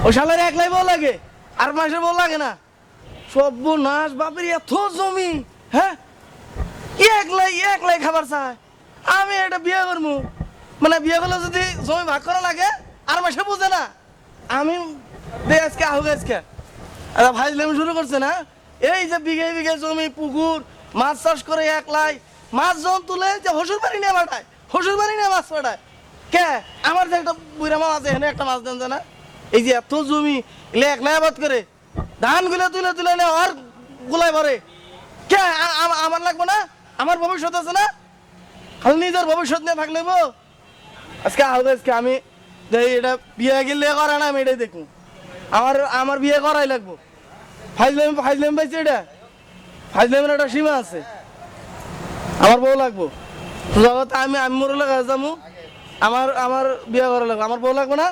ও শালার একলাই বউ লাগে আর মাসে বউ লাগে না সর্বনাশ বাপের এত জমি হ্যাঁ একলাই খাবার চায় আমি এটা বিয়ে করবো মানে বিয়ে করলে যদি জমি ভাগ করা লাগে আর মাসে বুঝে না আমি দে আজকে আহুক আজকে আচ্ছা ভাইজলাম শুরু করছে না এই যে বিঘে বিঘে জমি পুকুর মাছ চাষ করে একলাই মাছ যখন তুলে যে হসুর বাড়ি নিয়ে পাঠায় হসুর বাড়ি নিয়ে মাছ পাঠায় কে আমার যে একটা বুড়া মাছ আছে এখানে একটা মাছ দেন না এই যে এত জমি এলে একলাই আবাদ করে ধান গুলো তুলে তুলে এনে আর গুলাই ভরে কে আমার লাগবে না আমার ভবিষ্যৎ আছে না খালি নিজের ভবিষ্যৎ নিয়ে থাকলে আজকে আহুক আজকে আমি এটা বিয়ে গেলে করে না আমি এটাই দেখবো আমার বিয়ে করাই লাগবো ফাইজলাম পাইছি এটা ফাইজলামের একটা সীমা আছে আমার বউ লাগবো জগতে আমি মরে লাগা যাবো আমার বিয়ে করা লাগবো আমার বউ লাগবো না